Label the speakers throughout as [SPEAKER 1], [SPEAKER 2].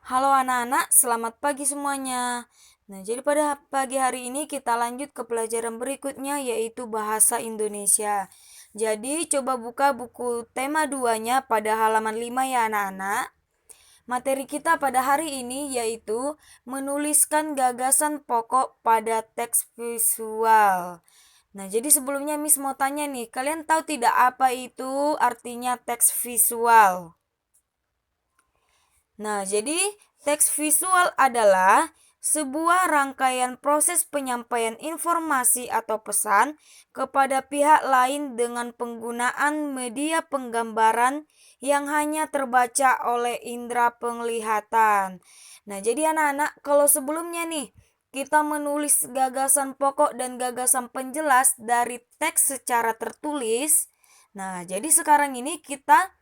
[SPEAKER 1] Halo anak-anak, selamat pagi semuanya. Nah, jadi pada pagi hari ini kita lanjut ke pelajaran berikutnya yaitu bahasa Indonesia. Jadi, coba buka buku tema 2-nya pada halaman 5 ya anak-anak. Materi kita pada hari ini yaitu menuliskan gagasan pokok pada teks visual. Nah, jadi sebelumnya Miss mau tanya nih, kalian tahu tidak apa itu artinya teks visual? Nah, jadi teks visual adalah sebuah rangkaian proses penyampaian informasi atau pesan kepada pihak lain dengan penggunaan media penggambaran yang hanya terbaca oleh indera penglihatan. Nah, jadi anak-anak, kalau sebelumnya nih kita menulis gagasan pokok dan gagasan penjelas dari teks secara tertulis. Nah, jadi sekarang ini kita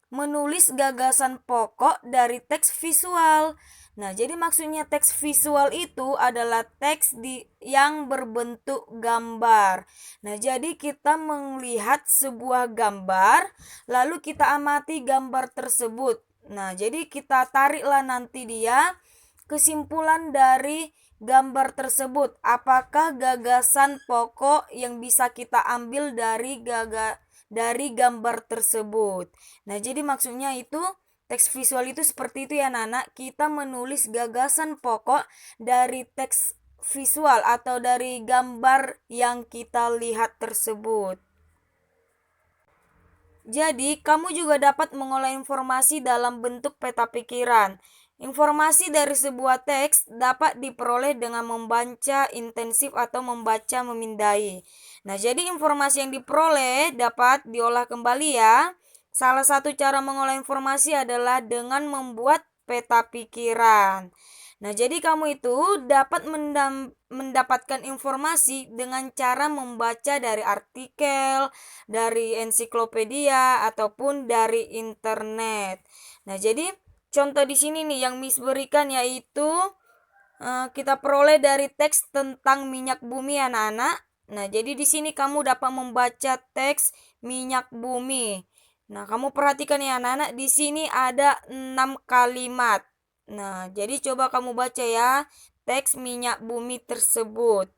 [SPEAKER 1] menulis gagasan pokok dari teks visual. Nah, jadi maksudnya teks visual itu adalah teks yang berbentuk gambar. Nah, jadi kita melihat sebuah gambar, lalu kita amati gambar tersebut. Nah, jadi kita tariklah nanti dia kesimpulan dari gambar tersebut. Apakah gagasan pokok yang bisa kita ambil dari gambar tersebut. Nah, jadi maksudnya itu teks visual itu seperti itu ya Nana. Kita menulis gagasan pokok dari teks visual atau dari gambar yang kita lihat tersebut. Jadi, kamu juga dapat mengolah informasi dalam bentuk peta pikiran. Informasi dari sebuah teks dapat diperoleh dengan membaca intensif atau membaca memindai. Nah, jadi informasi yang diperoleh dapat diolah kembali ya. Salah satu cara mengolah informasi adalah dengan membuat peta pikiran. Nah, jadi kamu itu dapat mendapatkan informasi dengan cara membaca dari artikel, dari ensiklopedia ataupun dari internet. Nah, jadi contoh di sini nih yang Miss berikan yaitu kita peroleh dari teks tentang minyak bumi anak-anak. Nah, jadi di sini kamu dapat membaca teks minyak bumi. Nah, kamu perhatikan ya anak-anak, di sini ada 6 kalimat. Nah, jadi coba kamu baca ya teks minyak bumi tersebut.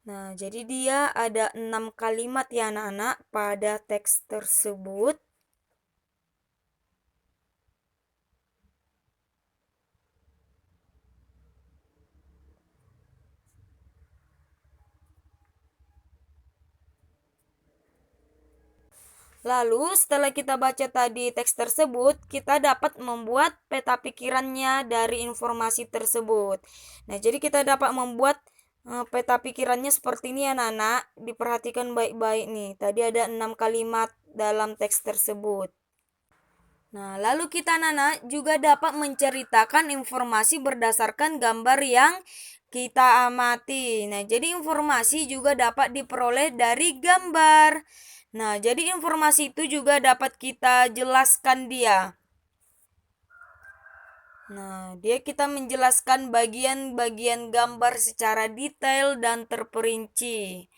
[SPEAKER 1] Nah, jadi dia ada 6 kalimat ya anak-anak pada teks tersebut. Lalu setelah kita baca tadi teks tersebut, kita dapat membuat peta pikirannya dari informasi tersebut. Nah, jadi kita dapat membuat peta pikirannya seperti ini anak-anak. Diperhatikan baik-baik nih. Tadi ada 6 kalimat dalam teks tersebut. Nah, lalu kita Nana juga dapat menceritakan informasi berdasarkan gambar yang kita amati. Nah, jadi informasi juga dapat diperoleh dari gambar. Nah, jadi informasi itu juga dapat kita jelaskan dia. Nah, dia kita menjelaskan bagian-bagian gambar secara detail dan terperinci.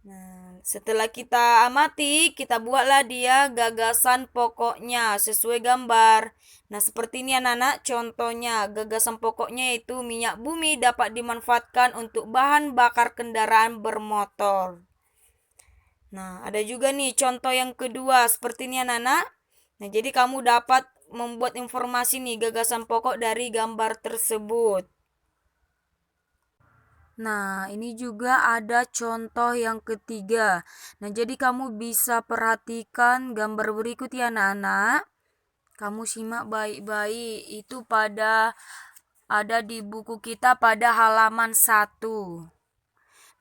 [SPEAKER 1] Nah, setelah kita amati, kita buatlah dia gagasan pokoknya sesuai gambar. Nah, seperti ini anak-anak, contohnya gagasan pokoknya yaitu minyak bumi dapat dimanfaatkan untuk bahan bakar kendaraan bermotor. Nah, ada juga nih contoh yang kedua seperti ini anak-anak. Nah, jadi kamu dapat membuat informasi nih gagasan pokok dari gambar tersebut. Nah, ini juga ada contoh yang ketiga. Nah, jadi kamu bisa perhatikan gambar berikut ya anak-anak. Kamu simak baik-baik. Itu ada di buku kita pada halaman 1.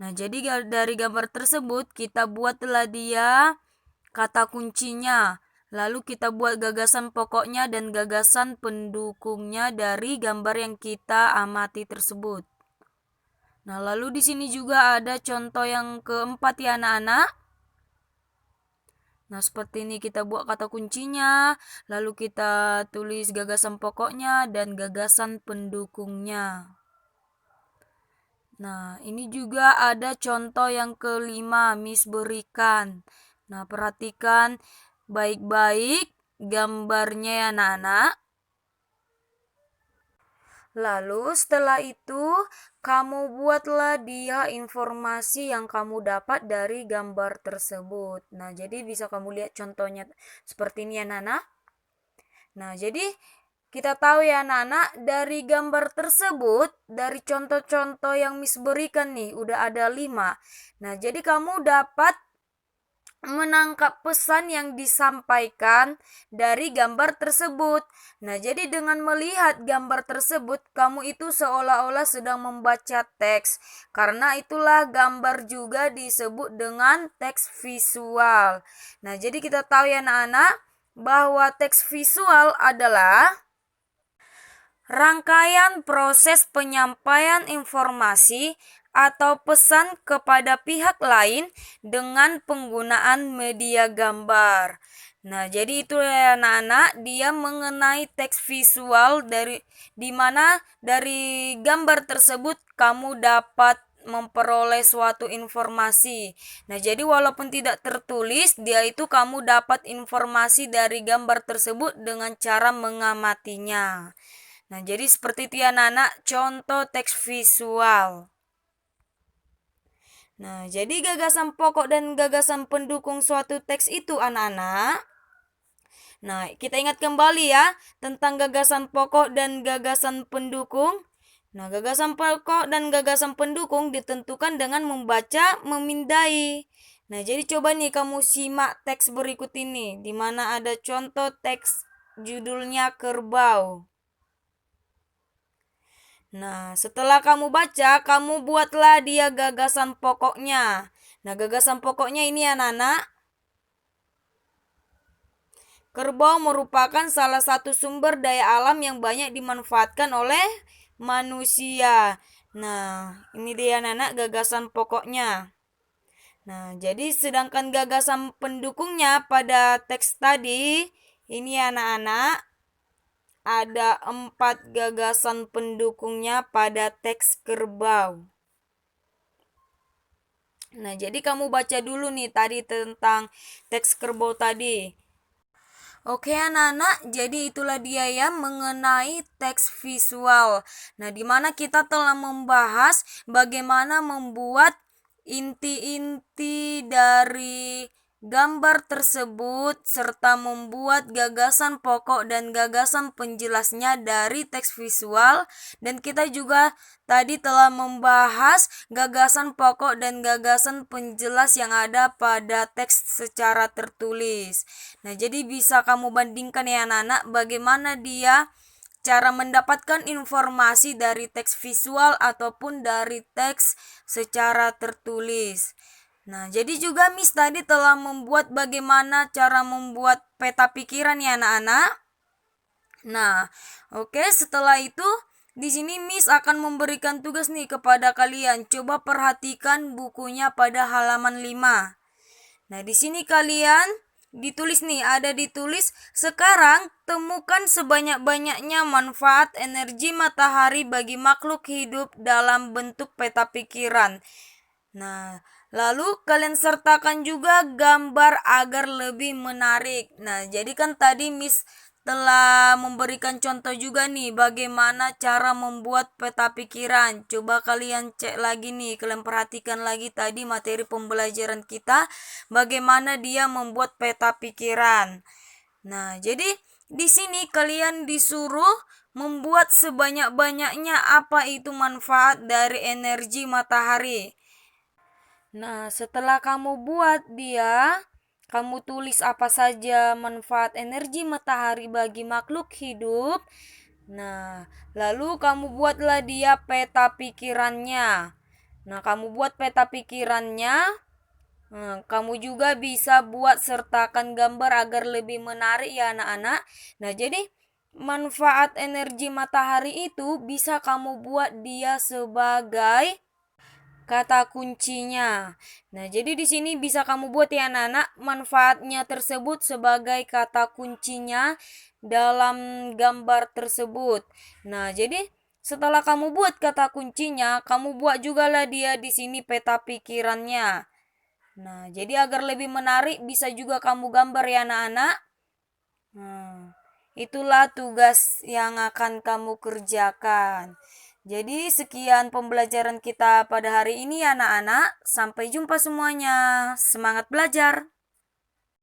[SPEAKER 1] Nah, jadi dari gambar tersebut kita buatlah dia kata kuncinya. Lalu kita buat gagasan pokoknya dan gagasan pendukungnya dari gambar yang kita amati tersebut. Nah, lalu di sini juga ada contoh yang keempat ya anak-anak. Nah, seperti ini kita buat kata kuncinya, lalu kita tulis gagasan pokoknya dan gagasan pendukungnya. Nah, ini juga ada contoh yang kelima Miss berikan. Nah, perhatikan baik-baik gambarnya ya anak-anak. Lalu setelah itu kamu buatlah dia informasi yang kamu dapat dari gambar tersebut. Nah, jadi bisa kamu lihat contohnya seperti ini ya Nana. Nah, jadi kita tahu ya anak-anak dari gambar tersebut, dari contoh-contoh yang Miss berikan nih, udah ada 5. Nah, jadi kamu dapat menangkap pesan yang disampaikan dari gambar tersebut. Nah, jadi dengan melihat gambar tersebut, kamu itu seolah-olah sedang membaca teks. Karena itulah gambar juga disebut dengan teks visual. Nah, jadi kita tahu ya anak-anak, bahwa teks visual adalah rangkaian proses penyampaian informasi atau pesan kepada pihak lain dengan penggunaan media gambar. Nah, jadi itu ya anak-anak, dia mengenai teks visual di mana dari gambar tersebut kamu dapat memperoleh suatu informasi. Nah, jadi walaupun tidak tertulis, dia itu kamu dapat informasi dari gambar tersebut dengan cara mengamatinya. Nah, jadi seperti itu ya anak-anak, contoh teks visual. Nah, jadi gagasan pokok dan gagasan pendukung suatu teks itu anak-anak. Nah, kita ingat kembali ya tentang gagasan pokok dan gagasan pendukung. Nah, gagasan pokok dan gagasan pendukung ditentukan dengan membaca, memindai. Nah, jadi coba nih kamu simak teks berikut ini, di mana ada contoh teks judulnya Kerbau. Nah, setelah kamu baca, kamu buatlah dia gagasan pokoknya. Nah, gagasan pokoknya ini ya Nana. Kerbau merupakan salah satu sumber daya alam yang banyak dimanfaatkan oleh manusia. Nah, ini dia Nana gagasan pokoknya. Nah, jadi sedangkan gagasan pendukungnya pada teks tadi, ini anak-anak, ada 4 gagasan pendukungnya pada teks kerbau. Nah, jadi kamu baca dulu nih tadi tentang teks kerbau tadi. Oke anak-anak, jadi itulah dia ya mengenai teks visual. Nah, di mana kita telah membahas bagaimana membuat inti-inti dari gambar tersebut serta membuat gagasan pokok dan gagasan penjelasnya dari teks visual, dan kita juga tadi telah membahas gagasan pokok dan gagasan penjelas yang ada pada teks secara tertulis. Nah, jadi bisa kamu bandingkan ya anak-anak bagaimana dia cara mendapatkan informasi dari teks visual ataupun dari teks secara tertulis. Nah, jadi juga Miss tadi telah membuat bagaimana cara membuat peta pikiran ya anak-anak. Nah, oke, setelah itu di sini Miss akan memberikan tugas nih kepada kalian. Coba perhatikan bukunya pada halaman 5. Nah, di sini kalian ditulis nih, ada ditulis sekarang temukan sebanyak-banyaknya manfaat energi matahari bagi makhluk hidup dalam bentuk peta pikiran. Nah, lalu kalian sertakan juga gambar agar lebih menarik. Nah, jadi kan tadi Miss telah memberikan contoh juga nih bagaimana cara membuat peta pikiran. Coba kalian cek lagi nih, kalian perhatikan lagi tadi materi pembelajaran kita bagaimana dia membuat peta pikiran. Nah, jadi di sini kalian disuruh membuat sebanyak-banyaknya apa itu manfaat dari energi matahari. Nah, setelah kamu buat dia, kamu tulis apa saja manfaat energi matahari bagi makhluk hidup. Nah, lalu kamu buatlah dia peta pikirannya. Nah, kamu buat peta pikirannya. Nah, kamu juga bisa buat sertakan gambar agar lebih menarik ya anak-anak. Nah, jadi manfaat energi matahari itu bisa kamu buat dia sebagai kata kuncinya. Nah, jadi di sini bisa kamu buat ya anak-anak manfaatnya tersebut sebagai kata kuncinya dalam gambar tersebut. Nah, jadi Setelah kamu buat kata kuncinya, kamu buat juga lah dia di sini peta pikirannya. Nah, jadi agar lebih menarik bisa juga kamu gambar ya anak-anak. Nah, itulah tugas yang akan kamu kerjakan. Jadi sekian pembelajaran kita pada hari ini ya anak-anak. Sampai jumpa semuanya. Semangat belajar.